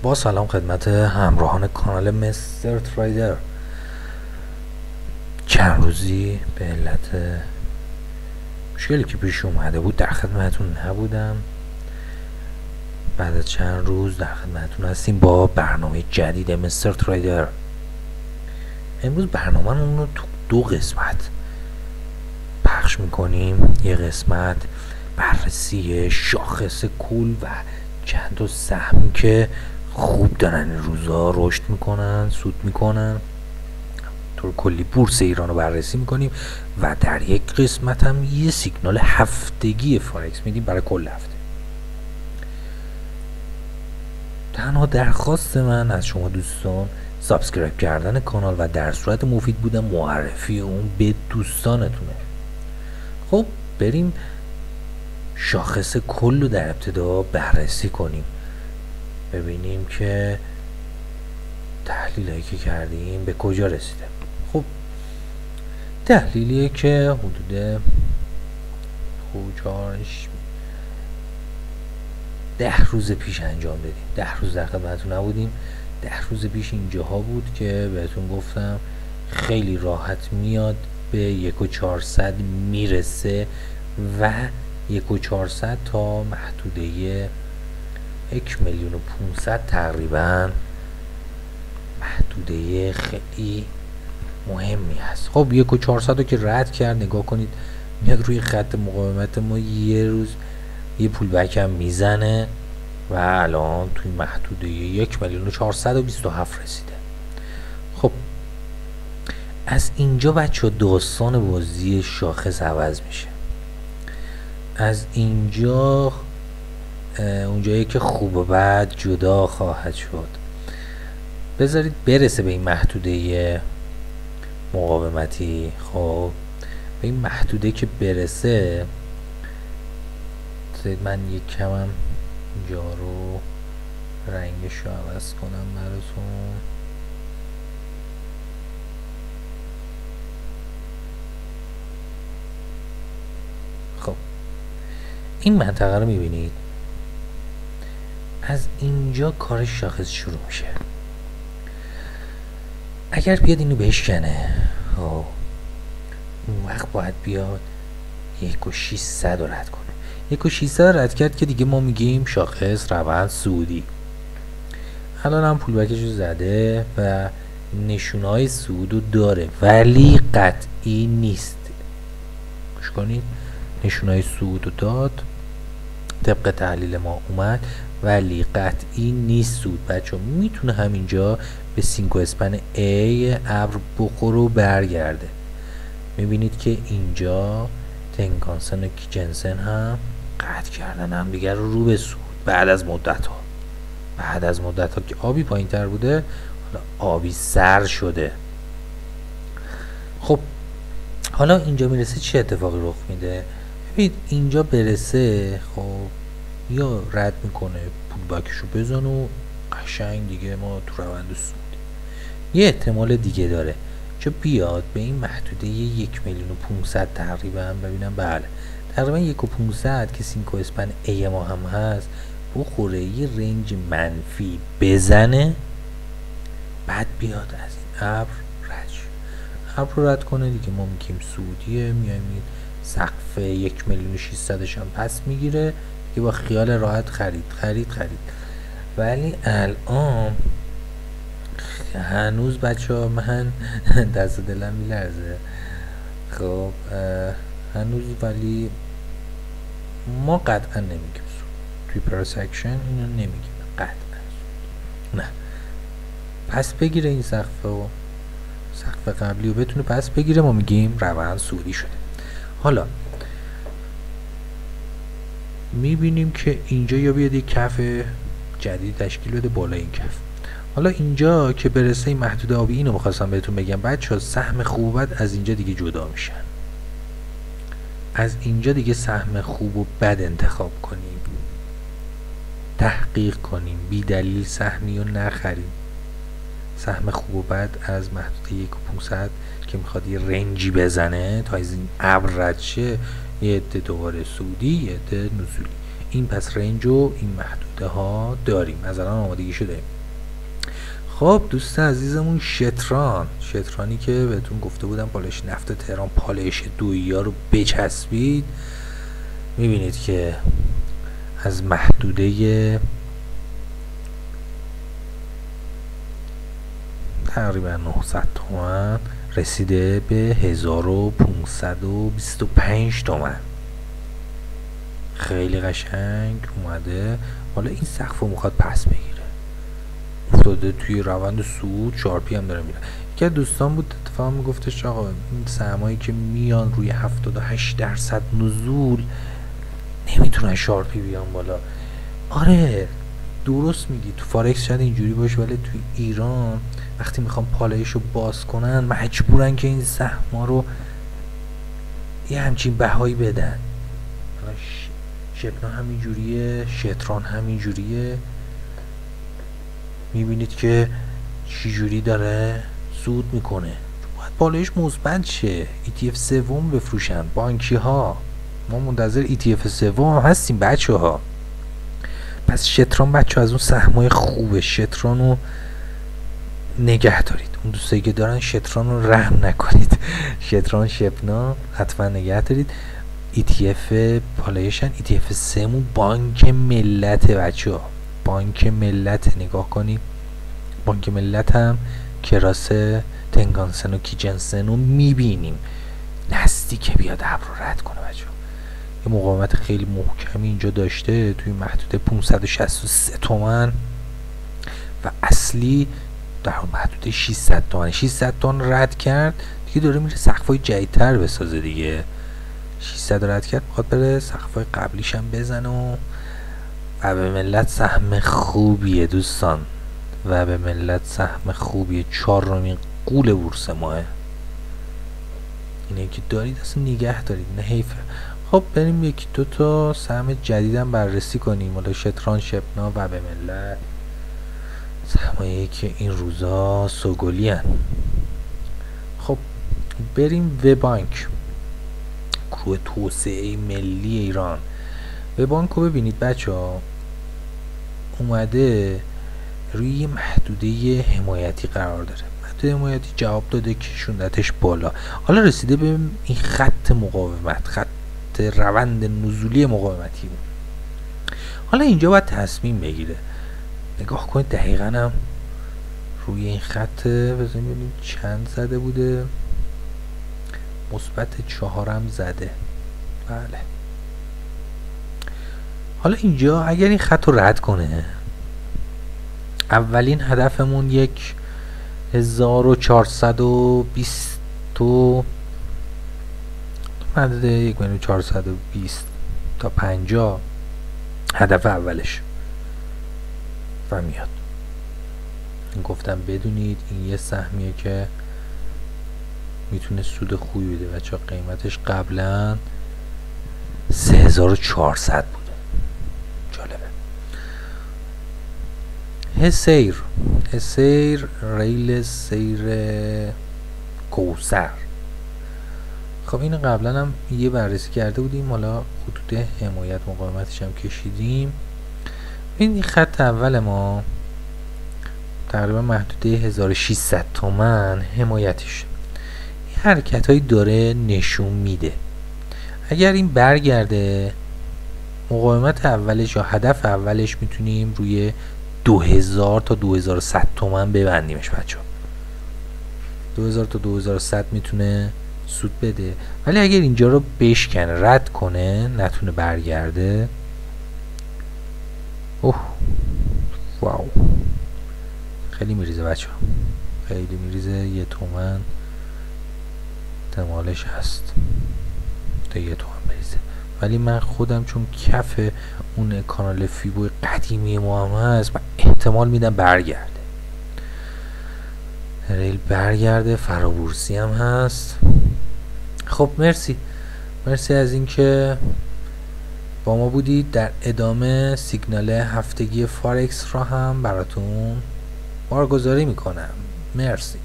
با سلام خدمت همراهان کانال مستر تریدر. چند روزی به علت مشکلی که پیش اومده بود در خدمتون نبودم. بعد از چند روز در خدمتون هستیم با برنامه جدید مستر تریدر. امروز برنامه‌مون رو تو 2 قسمت پخش میکنیم. یه قسمت بررسی شاخص کل و چند تا سهم که خوب دارن این روزا رشد میکنن، سود میکنن. طور کلی بورس ایران رو بررسی میکنیم و در یک قسمت هم یه سیگنال هفتگی فارکس میدیم برای کل هفته. تنها درخواست من از شما دوستان سابسکرایب کردن کانال و در صورت مفید بودن معرفی اون به دوستانتونه. خب بریم شاخص کل رو در ابتدا بررسی کنیم، ببینیم که تحلیلایی که کردیم به کجا رسیده. خب تحلیلیه که حدود 10 روز پیش انجام دادیم. 10 روز در خدمتتون نبودیم. 10 روز پیش اینجاها بود که بهتون گفتم خیلی راحت میاد به 1400 میرسه و 1400 تا محدوده 1,500,000 تقریبا محدوده خیلی مهمی هست. خب 1400 رو که رد کرد، نگاه کنید میاد روی خط مقاومت ما، یه روز یه پول بک هم میزنه و الان توی محدوده 1,427,000 رسیده. خب از اینجا بچه داستان بازی شاخص عوض میشه. از اینجا اونجایی که خوب و بد جدا خواهد شد. بذارید برسه به این محدوده مقاومتی. خب به این محدوده که برسه، من یک کمم اینجا رو رنگش رو عوض کنم براتون. خب این منطقه رو میبینید، از اینجا کار شاخص شروع میشه. اگر بیاد اینو بشکنه، خب اون وقت باید بیاد 1,600 رو رد کنه. 1,600 رد کرد که دیگه ما میگیم شاخص روند صعودی. الان هم پولبکش رو زده و نشونهای صعود رو داره ولی قطعی نیست. گوش کنید، نشونهای صعود رو داد، طبق تحلیل ما اومد ولی قطعی نیست صعود. بچه میتونه همینجا به سینکو اسپن A ابر بخوره و برگرده. میبینید که اینجا تنکانسن و کیچنسن هم قطع کردن هم دیگر رو به صعود بعد از مدت ها که آبی پایین تر بوده، حالا آبی سر شده. خب حالا اینجا میرسه چه اتفاقی رخ میده؟ ببینید اینجا برسه، خب یا رد میکنه پول بکش رو بزن و قشنگ دیگه ما تو روند صعودی. یه احتمال دیگه داره چه بیاد به این محدوده 1,500,000 تقریبا. ببینم بله تقریبا 1,500,000 که سینکو اسپن A ما هم هست بخوره، یه رنج منفی بزنه، بعد بیاد از این ابر ابر رو رد کنه دیگه. ما میگیم صعودیه، میایم این سقف 1,600,000 هم پس میگیره که با خیال راحت خرید. ولی الان هنوز بچه ها من دست دلم میلرزه. خب هنوز ولی ما قطعا نمیگیم توی پرایس اکشن اینو نمیگیم قطعا نه. پس بگیره این سقف قبلی و بتونه پس بگیره، ما میگیم روند صعودی شده. حالا میبینیم که اینجا یا بیاد یک کف جدید تشکیل بده بالای این کف. حالا اینجا که برسه این محدوده آبی، اینو میخواستم بهتون بگم بچه، سهم خوب و بد از اینجا دیگه جدا میشن. از اینجا دیگه سهم خوب و بد انتخاب کنیم، تحقیق کنیم، بی دلیل سهمی رو نخریم. سهم خوب و بد از محدوده 1,500 که میخواد یه رنجی بزنه تا از این ابر رد شه، یه عده دوباره صعودی، یه عده نزولی. این پس رنج و این محدوده ها داریم، از الان آمادگی شده. خب دوست عزیزمون شترانی که بهتون گفته بودم پالایش نفت تهران پالایش دویی ها رو بچسبید، میبینید که از محدوده تقریبا 900 تومن رسیده به 1525 تومن. خیلی قشنگ اومده. حالا این سقف رو میخواد پس بگیره، افتاده توی روند صعود، شارپی هم داره میره. یکی از دوستان بود اتفاقا میگفتش آقا این سهمایی که میان روی 78% نزول نمیتونن شارپی بیان بالا. آره درست میگی، تو فارکس شاید اینجوری باشه، ولی توی ایران وقتی میخوام پالایش رو باز کنن مجبورن که این سهما رو یه همچین بهایی بدن. شپنا همینجوریه، شتران همینجوریه. میبینید که چجوری داره صعود میکنه. باید پالایش مثبت شه، ETF سوم بفروشن بانکی ها. ما منتظر ETF سوم هستیم بچه ها. پس شتران بچه از اون سهمای خوبه، شتران رو نگه دارید. اون دوستایی که دارن شتران رو رحم نکنید. شتران شپنا حتما نگه دارید. ETF پالایشن. ETF سمون بانک ملت بچه ها، بانک ملت. نگاه کنید بانک ملت هم کراس تنگانسن و کیجنسن رو میبینیم نزدیک بیاد ابر رو رد کنه بچه ها. یه مقاومت خیلی محکمی اینجا داشته توی محدوده 563 تومن و اصلی در محدوده 600 تومن. 600 تومن رد کرد دیگه، داره میره سقفای جدیدتر بسازه دیگه. 600 رد کرد میخواد بره سقفای قبلیش هم بزنه و به ملت سهم خوبیه دوستان، و به ملت سهم خوبیه. 4مین قول بورس ماه. اینه که دارید اصلا نگه دارید، نه حیفه. خب بریم یکی دو تا سهم جدیدم بررسی کنیم. حالا شتران، شپنا و به ملت، سهمایی که این روزا سوگلی هن. خب بریم و بانک، گروه توسعه ملی ایران. و بانک رو ببینید بچه ها، اومده روی محدوده حمایتی قرار داره. محدوده حمایتی جواب داده که شوندتش بالا. حالا رسیده به این خط مقاومت، خط روند نزولی مقاومتی بود. حالا اینجا باید تصمیم بگیره. نگاه کنید دقیقا هم روی این خط، بذاریم ببینیم چند زده بوده. مثبت 4 زده. بله. حالا اینجا اگر این خط رو رد کنه، اولین هدفمون 1420 مدده 1420 تا 50 هدف اولش و میاد. این گفتم بدونید این یه سهمیه که میتونه سود خوبی بده بچه. قیمتش قبلا 3400 بوده. جالبه. حسیر ریل سیر کوثر. خب این قبلا هم یه بررسی کرده بودیم، حالا خطوط حمایت مقاومتش هم کشیدیم. این خط اول ما تقریبا محدوده 1600 تومن حمایتش. این حرکت هایی داره نشون میده. اگر این برگرده، مقاومت اولش یا هدف اولش میتونیم روی 2000 تا 2100 تومن ببندیمش بچه ها. 2000 تا 2100 میتونه سود بده. ولی اگر اینجا رو بشکنه، رد کنه، نتونه برگرده، اوه واو خیلی میریزه بچه ها، خیلی میریزه. 1 تومن احتمالش هست تا 1 تومن بریزه. ولی من خودم چون کف اون کانال فیبو قدیمی ما هم هست، من احتمال میدم برگرده. ریل برگرده، فرابورسی هم هست. خب مرسی از اینکه با ما بودید. در ادامه سیگنال هفتگی فارکس را هم براتون بارگذاری میکنم. مرسی.